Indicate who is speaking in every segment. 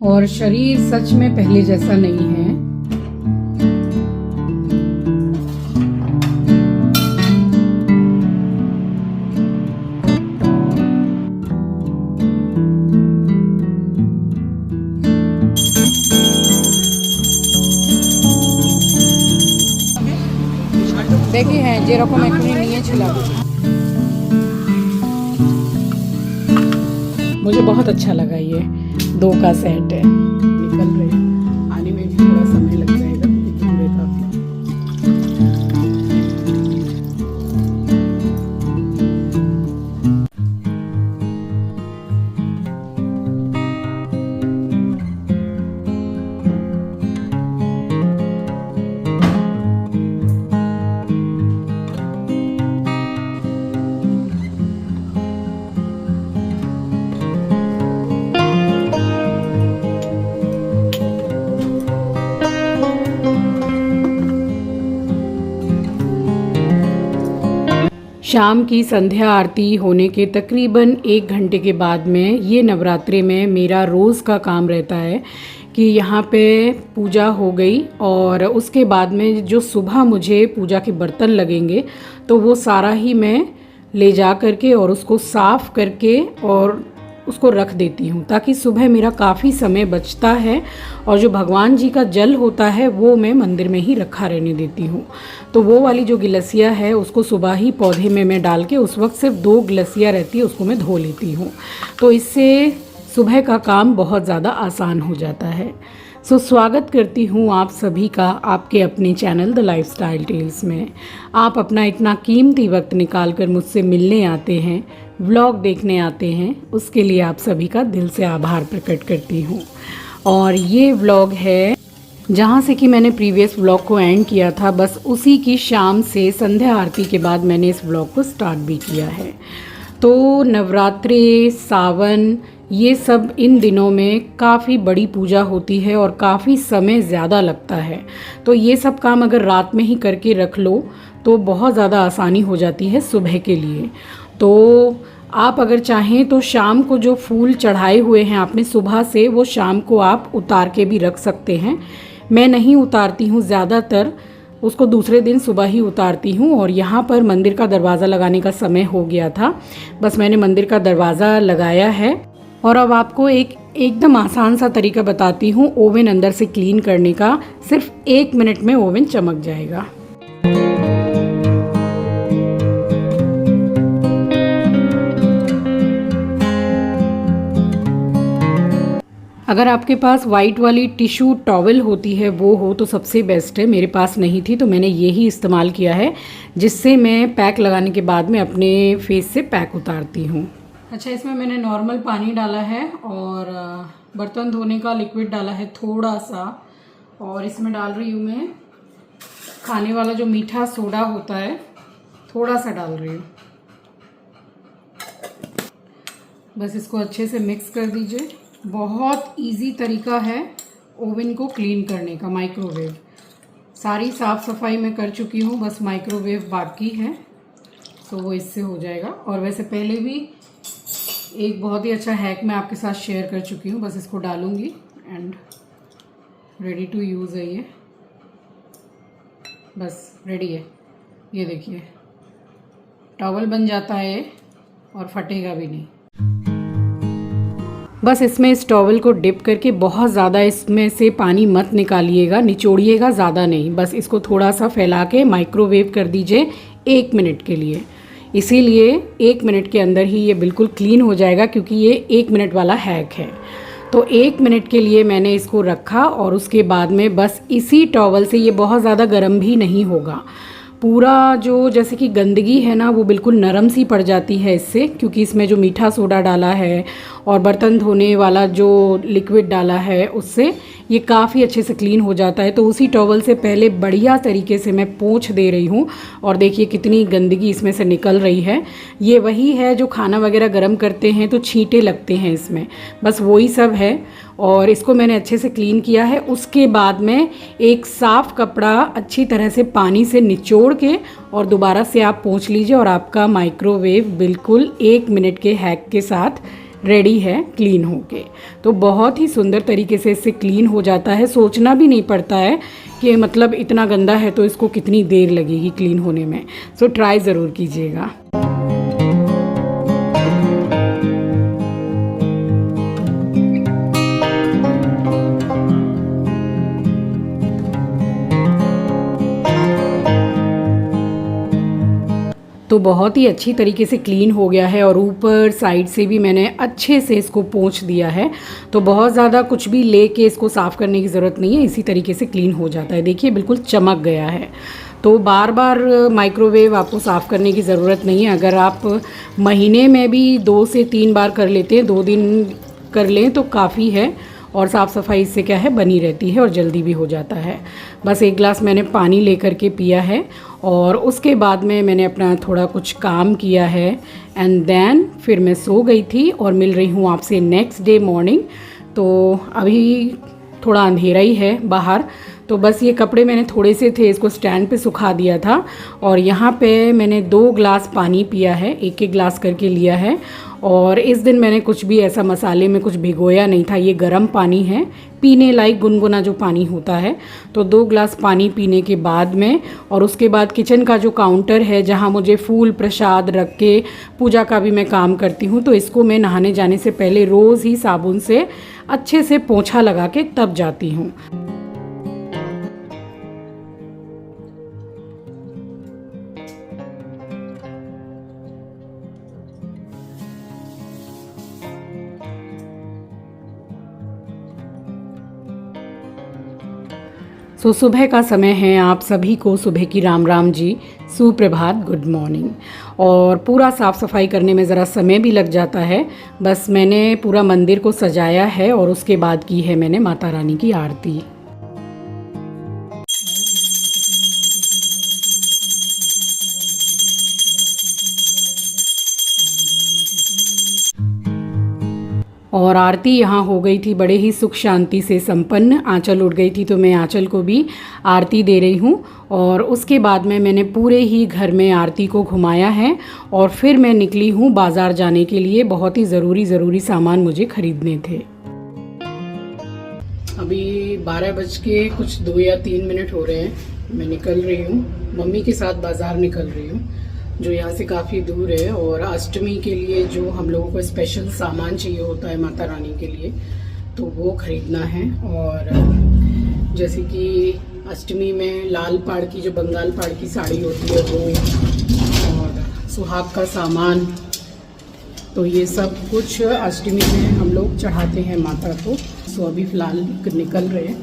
Speaker 1: और शरीर सच में पहले जैसा नहीं है। देखिए हैं যেরকম এখনই নিয়েছিলাম, मुझे बहुत अच्छा लगा। ये 2 का सेट है। निकल रहे आने में भी थोड़ा समय लग जाएगा क्योंकि दूर है काफी। शाम की संध्या आरती होने के तकरीबन 1 घंटे के बाद में ये नवरात्रि में मेरा रोज़ का काम रहता है कि यहाँ पे पूजा हो गई और उसके बाद में जो सुबह मुझे पूजा के बर्तन लगेंगे तो वो सारा ही मैं ले जा करके और उसको साफ़ करके और उसको रख देती हूँ ताकि सुबह मेरा काफ़ी समय बचता है। और जो भगवान जी का जल होता है वो मैं मंदिर में ही रखा रहने देती हूँ। तो वो वाली जो गिलसिया है उसको सुबह ही पौधे में मैं डाल के उस वक्त सिर्फ 2 गिलसिया रहती है उसको मैं धो लेती हूँ। तो इससे सुबह का काम बहुत ज़्यादा आसान हो जाता है। स्वागत करती हूँ आप सभी का आपके अपने चैनल द लाइफस्टाइल टेल्स में। आप अपना इतना कीमती वक्त निकाल कर मुझसे मिलने आते हैं, व्लॉग देखने आते हैं, उसके लिए आप सभी का दिल से आभार प्रकट करती हूँ। और ये व्लॉग है जहाँ से कि मैंने प्रीवियस व्लॉग को एंड किया था, बस उसी की शाम से संध्या आरती के बाद मैंने इस व्लॉग को स्टार्ट भी किया है। तो नवरात्रि, सावन, ये सब इन दिनों में काफ़ी बड़ी पूजा होती है और काफ़ी समय ज़्यादा लगता है। तो ये सब काम अगर रात में ही करके रख लो तो बहुत ज़्यादा आसानी हो जाती है सुबह के लिए। तो आप अगर चाहें तो शाम को जो फूल चढ़ाए हुए हैं आपने सुबह से, वो शाम को आप उतार के भी रख सकते हैं। मैं नहीं उतारती हूँ, ज़्यादातर उसको दूसरे दिन सुबह ही उतारती हूँ। और यहाँ पर मंदिर का दरवाज़ा लगाने का समय हो गया था, बस मैंने मंदिर का दरवाज़ा लगाया है। और अब आपको एकदम आसान सा तरीका बताती हूँ ओवन अंदर से क्लीन करने का। सिर्फ 1 मिनट में ओवन चमक जाएगा। अगर आपके पास वाइट वाली टिश्यू टॉवल होती है वो हो तो सबसे बेस्ट है। मेरे पास नहीं थी तो मैंने यही इस्तेमाल किया है, जिससे मैं पैक लगाने के बाद में अपने फेस से पैक उतारती हूँ। अच्छा, इसमें मैंने नॉर्मल पानी डाला है और बर्तन धोने का लिक्विड डाला है थोड़ा सा, और इसमें डाल रही हूँ मैं खाने वाला जो मीठा सोडा होता है, थोड़ा सा डाल रही हूँ। बस इसको अच्छे से मिक्स कर दीजिए। बहुत इजी तरीका है ओवन को क्लीन करने का। माइक्रोवेव सारी साफ़ सफाई मैं कर चुकी हूँ, बस माइक्रोवेव बाकी है, तो वो इससे हो जाएगा। और वैसे पहले भी एक बहुत ही अच्छा हैक मैं आपके साथ शेयर कर चुकी हूँ। बस इसको डालूँगी एंड रेडी टू यूज़ है ये। बस रेडी है, ये देखिए टॉवल बन जाता है और फटेगा भी नहीं। बस इसमें इस टॉवल को डिप करके बहुत ज़्यादा इसमें से पानी मत निकालिएगा, निचोड़िएगा ज़्यादा नहीं। बस इसको थोड़ा सा फैला के माइक्रोवेव कर दीजिए 1 मिनट के लिए। इसीलिए 1 मिनट के अंदर ही ये बिल्कुल क्लीन हो जाएगा, क्योंकि ये 1 मिनट वाला हैक है। तो 1 मिनट के लिए मैंने इसको रखा और उसके बाद में बस इसी टॉवल से, ये बहुत ज़्यादा गर्म भी नहीं होगा, पूरा जो जैसे कि गंदगी है ना वो बिल्कुल नरम सी पड़ जाती है इससे, क्योंकि इसमें जो मीठा सोडा डाला है और बर्तन धोने वाला जो लिक्विड डाला है उससे ये काफ़ी अच्छे से क्लीन हो जाता है। तो उसी टॉवल से पहले बढ़िया तरीके से मैं पोंछ दे रही हूँ और देखिए कितनी गंदगी इसमें से निकल रही है। ये वही है जो खाना वगैरह गर्म करते हैं तो छींटे लगते हैं इसमें, बस वही सब है। और इसको मैंने अच्छे से क्लीन किया है। उसके बाद में एक साफ़ कपड़ा अच्छी तरह से पानी से निचोड़ के और दोबारा से आप पोंछ लीजिए और आपका माइक्रोवेव बिल्कुल 1 मिनट के हैक के साथ रेडी है क्लीन होके। तो बहुत ही सुंदर तरीके से इससे क्लीन हो जाता है, सोचना भी नहीं पड़ता है कि मतलब इतना गंदा है तो इसको कितनी देर लगेगी क्लीन होने में। सो ट्राई ज़रूर कीजिएगा। तो बहुत ही अच्छी तरीके से क्लीन हो गया है और ऊपर साइड से भी मैंने अच्छे से इसको पोंछ दिया है। तो बहुत ज़्यादा कुछ भी लेके इसको साफ़ करने की ज़रूरत नहीं है, इसी तरीके से क्लीन हो जाता है। देखिए बिल्कुल चमक गया है। तो बार बार माइक्रोवेव आपको साफ़ करने की ज़रूरत नहीं है। अगर आप महीने में भी 2 से 3 बार कर लेते हैं, 2 दिन कर लें तो काफ़ी है और साफ़ सफाई इससे क्या है बनी रहती है और जल्दी भी हो जाता है। बस 1 गिलास मैंने पानी लेकर के पिया है और उसके बाद में मैंने अपना थोड़ा कुछ काम किया है एंड देन फिर मैं सो गई थी और मिल रही हूँ आपसे नेक्स्ट डे मॉर्निंग। तो अभी थोड़ा अंधेरा ही है बाहर, तो बस ये कपड़े मैंने थोड़े से थे, इसको स्टैंड पे सुखा दिया था और यहाँ पे मैंने 2 गिलास पानी पिया है, 1-1 गिलास करके लिया है। और इस दिन मैंने कुछ भी ऐसा मसाले में कुछ भिगोया नहीं था, ये गर्म पानी है, पीने लायक गुनगुना जो पानी होता है। तो 2 गिलास पानी पीने के बाद में और उसके बाद किचन का जो काउंटर है जहाँ मुझे फूल प्रसाद रख के पूजा का भी मैं काम करती हूँ, तो इसको मैं नहाने जाने से पहले रोज़ ही साबुन से अच्छे से पोंछा लगा के तब जाती हूँ। तो सुबह का समय है, आप सभी को सुबह की राम राम जी, सुप्रभात, गुड मॉर्निंग। और पूरा साफ़ सफाई करने में ज़रा समय भी लग जाता है। बस मैंने पूरा मंदिर को सजाया है और उसके बाद की है मैंने माता रानी की आरती। और आरती यहाँ हो गई थी बड़े ही सुख शांति से संपन्न। आंचल उठ गई थी तो मैं आंचल को भी आरती दे रही हूँ और उसके बाद में मैंने पूरे ही घर में आरती को घुमाया है और फिर मैं निकली हूँ बाज़ार जाने के लिए। बहुत ही ज़रूरी सामान मुझे ख़रीदने थे। अभी 12 बज के कुछ 2 या 3 मिनट हो रहे हैं, मैं निकल रही हूँ, मम्मी के साथ बाज़ार निकल रही हूँ जो यहाँ से काफ़ी दूर है। और अष्टमी के लिए जो हम लोगों को स्पेशल सामान चाहिए होता है माता रानी के लिए, तो वो ख़रीदना है। और जैसे कि अष्टमी में लाल पाड़ की जो बंगाल पाड़ की साड़ी होती है वो, और सुहाग का सामान, तो ये सब कुछ अष्टमी में हम लोग चढ़ाते हैं माता को। सो अभी फ़िलहाल निकल रहे हैं,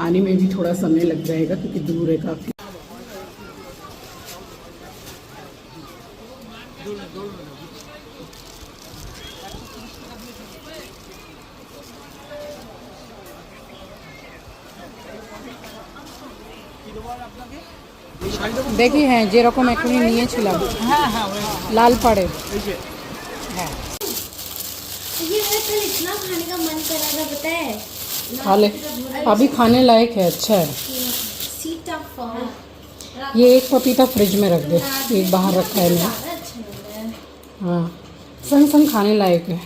Speaker 1: आने में भी थोड़ा समय लग जाएगा क्योंकि दूर है काफ़ी। দেখি হ্যাঁ যেরকম এখনই নিয়েছিলাম, লাল পাড়ে হ্যাঁ खा ले, अभी खाने लायक है, अच्छा है। ये एक पपीता फ्रिज में रख दे, एक बाहर रखा है मैं। हाँ संग संग खाने लायक है,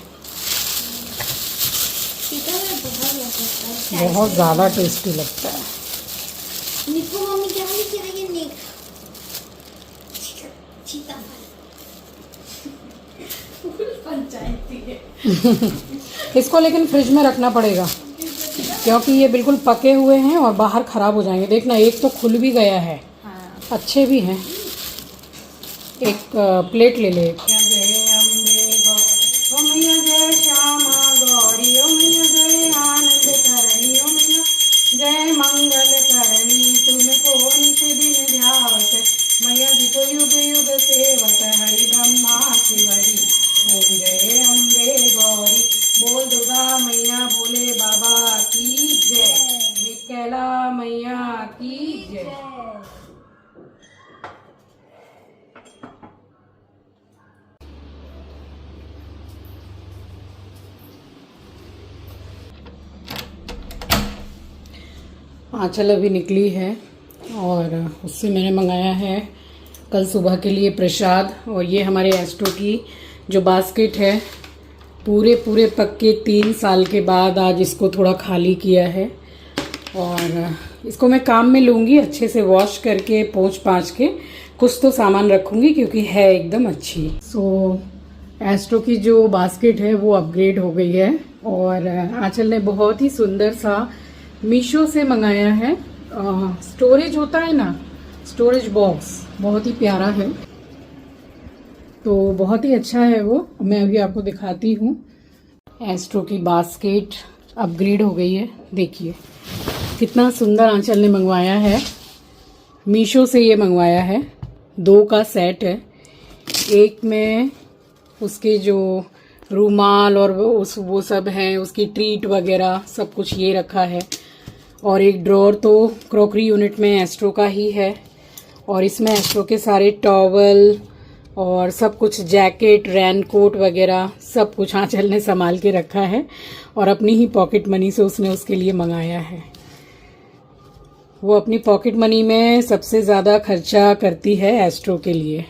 Speaker 1: बहुत ज़्यादा टेस्टी लगता है। इसको लेकिन फ्रिज में रखना पड़ेगा क्योंकि ये बिल्कुल पके हुए हैं और बाहर ख़राब हो जाएंगे। देखना एक तो खुल भी गया है, अच्छे भी हैं। एक प्लेट ले ले। जय मंगल करणी तुमको नित दिन ध्यावत, मैया जी को युग युग सेवत, हरि ब्रह्मा शिवरी। ओम जय अम्बे गौरी, बोल दुर्गा मैया बोले बाबा की जय, विकला मैया की जय। आंचल अभी निकली है और उससे मैंने मंगाया है कल सुबह के लिए प्रसाद। और ये हमारे एस्टो की जो बास्केट है पूरे पूरे पक्के 3 साल के बाद आज इसको थोड़ा खाली किया है और इसको मैं काम में लूँगी, अच्छे से वॉश करके पोंछ पाँच के कुछ तो सामान रखूँगी क्योंकि है एकदम अच्छी। एस्ट्रो की जो बास्केट है वो अपग्रेड हो गई है और आंचल ने बहुत ही सुंदर सा मीशो से मंगाया है। स्टोरेज होता है ना, स्टोरेज बॉक्स बहुत ही प्यारा है, तो बहुत ही अच्छा है वो। मैं अभी आपको दिखाती हूँ। एस्ट्रो की बास्केट अपग्रेड हो गई है, देखिए कितना सुंदर आंचल ने मंगवाया है। मीशो से ये मंगवाया है, 2 का सेट है। एक में उसके जो रूमाल और वो सब हैं, उसकी ट्रीट वगैरह सब कुछ ये रखा है और एक ड्रॉर तो क्रॉकरी यूनिट में एस्ट्रो का ही है और इसमें एस्ट्रो के सारे टॉवल और सब कुछ, जैकेट, रेनकोट वगैरह सब कुछ आंचल ने संभाल के रखा है और अपनी ही पॉकेट मनी से उसने उसके लिए मंगाया है। वो अपनी पॉकेट मनी में सबसे ज़्यादा खर्चा करती है एस्ट्रो के लिए।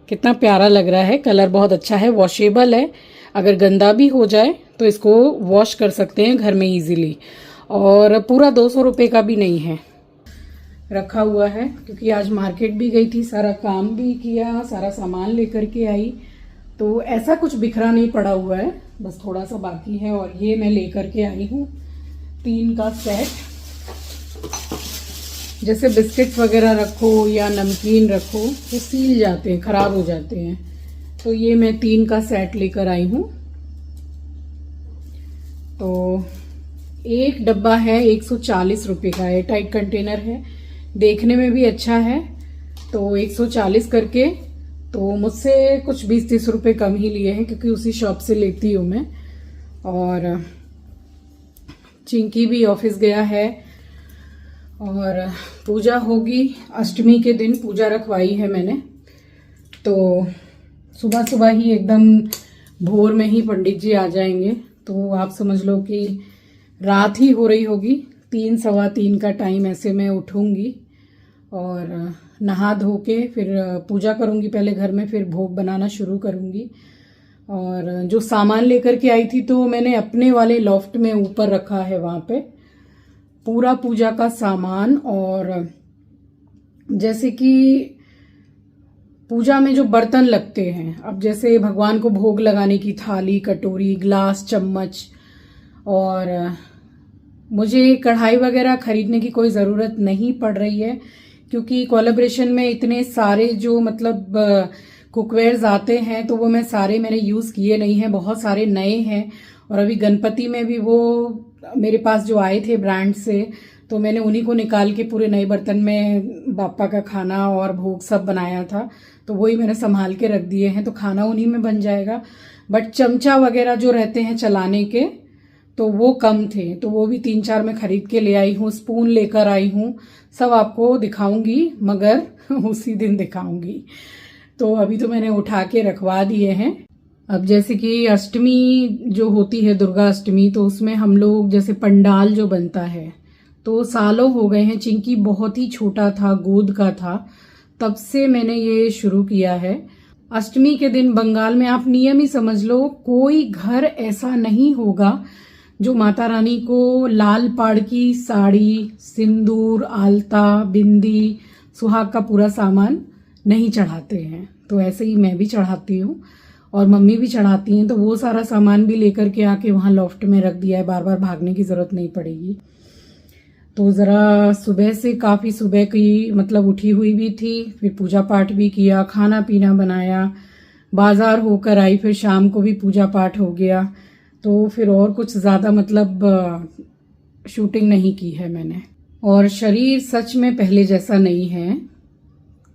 Speaker 1: कितना प्यारा लग रहा है, कलर बहुत अच्छा है, वॉशेबल है, अगर गंदा भी हो जाए तो इसको वॉश कर सकते हैं घर में इजीली और पूरा 200 रुपये का भी नहीं है। रखा हुआ है क्योंकि आज मार्केट भी गई थी, सारा काम भी किया, सारा सामान लेकर के आई, तो ऐसा कुछ बिखरा नहीं पड़ा हुआ है, बस थोड़ा सा बाकी है। और ये मैं लेकर के आई हूँ 3 का सेट। जैसे बिस्किट्स वगैरह रखो या नमकीन रखो तो सील जाते हैं, खराब हो जाते हैं, तो ये मैं 3 का सेट लेकर आई हूँ। तो एक डब्बा है 140 रुपये का, है टाइट कंटेनर है, देखने में भी अच्छा है, तो 140 करके, तो मुझसे कुछ 20-30 रुपये कम ही लिए हैं क्योंकि उसी शॉप से लेती हूँ मैं। और चिंकी भी ऑफिस गया है और पूजा होगी, अष्टमी के दिन पूजा रखवाई है मैंने, तो सुबह सुबह ही एकदम भोर में ही पंडित जी आ जाएंगे, तो आप समझ लो कि रात ही हो रही होगी, 3 सवा 3 का टाइम ऐसे मैं उठूंगी और नहा धो के फिर पूजा करूंगी पहले घर में, फिर भोग बनाना शुरू करूंगी। और जो सामान लेकर के आई थी तो मैंने अपने वाले लॉफ्ट में ऊपर रखा है, वहाँ पे पूरा पूजा का सामान। और जैसे कि पूजा में जो बर्तन लगते हैं, अब जैसे भगवान को भोग लगाने की थाली, कटोरी, ग्लास, चम्मच, और मुझे कढ़ाई वगैरह खरीदने की कोई ज़रूरत नहीं पड़ रही है क्योंकि कोलैबोरेशन में इतने सारे जो मतलब कुकवेयर्स आते हैं तो वो मैंने यूज़ किए नहीं हैं, बहुत सारे नए हैं। और अभी गणपति में भी वो मेरे पास जो आए थे ब्रांड से, तो मैंने उन्हीं को निकाल के पूरे नए बर्तन में बापा का खाना और भोग सब बनाया था, तो वही मैंने संभाल के रख दिए हैं, तो खाना उन्हीं में बन जाएगा। बट चमचा वगैरह जो रहते हैं चलाने के, तो वो कम थे, तो वो भी 3-4 मैं खरीद के ले आई हूँ। स्पून लेकर आई हूँ, सब आपको दिखाऊंगी मगर उसी दिन दिखाऊंगी। तो अभी तो मैंने उठा के रखवा दिए हैं। अब जैसे कि अष्टमी जो होती है, दुर्गा अष्टमी, तो उसमें हम लोग जैसे पंडाल जो बनता है, तो सालों हो गए हैं, चिंकी बहुत ही छोटा था, गोद का था, तब से मैंने ये शुरू किया है। अष्टमी के दिन बंगाल में आप नियम ही समझ लो, कोई घर ऐसा नहीं होगा जो माता रानी को लाल पाड़ की साड़ी, सिंदूर, आलता, बिंदी, सुहाग का पूरा सामान नहीं चढ़ाते हैं। तो ऐसे ही मैं भी चढ़ाती हूँ और मम्मी भी चढ़ाती हैं, तो वो सारा सामान भी लेकर के आके वहाँ लॉफ्ट में रख दिया है, बार बार भागने की ज़रूरत नहीं पड़ेगी। तो ज़रा सुबह से काफ़ी सुबह की मतलब उठी हुई भी थी, फिर पूजा पाठ भी किया, खाना पीना बनाया, बाज़ार होकर आई, फिर शाम को भी पूजा पाठ हो गया, तो फिर और कुछ ज़्यादा मतलब शूटिंग नहीं की है मैंने। और शरीर सच में पहले जैसा नहीं है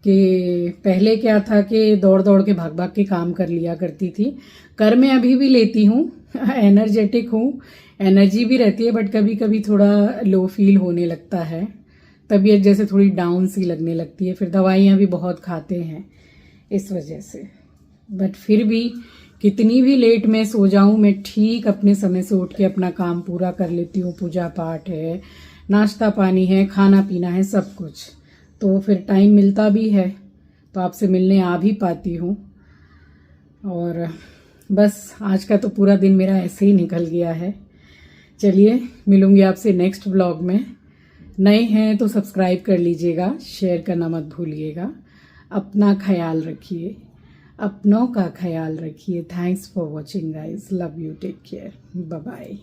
Speaker 1: कि पहले क्या था कि दौड़ दौड़ के भाग भाग के काम कर लिया करती थी। कर मैं अभी भी लेती हूँ, एनर्जेटिक हूँ, एनर्जी भी रहती है, बट कभी कभी थोड़ा लो फील होने लगता है, तबीयत जैसे थोड़ी डाउन सी लगने लगती है, फिर दवाइयाँ भी बहुत खाते हैं इस वजह से। बट फिर भी कितनी भी लेट मैं सो जाऊँ, मैं ठीक अपने समय से उठ के अपना काम पूरा कर लेती हूँ। पूजा पाठ है, नाश्ता पानी है, खाना पीना है, सब कुछ, तो फिर टाइम मिलता भी है तो आपसे मिलने आ भी पाती हूँ। और बस आज का तो पूरा दिन मेरा ऐसे ही निकल गया है। चलिए मिलूंगी आपसे नेक्स्ट व्लॉग में। नए हैं तो सब्सक्राइब कर लीजिएगा, शेयर करना मत भूलिएगा। अपना ख्याल रखिए, अपनों का ख्याल रखिए। Thanks for watching guys, love you, take care, bye bye.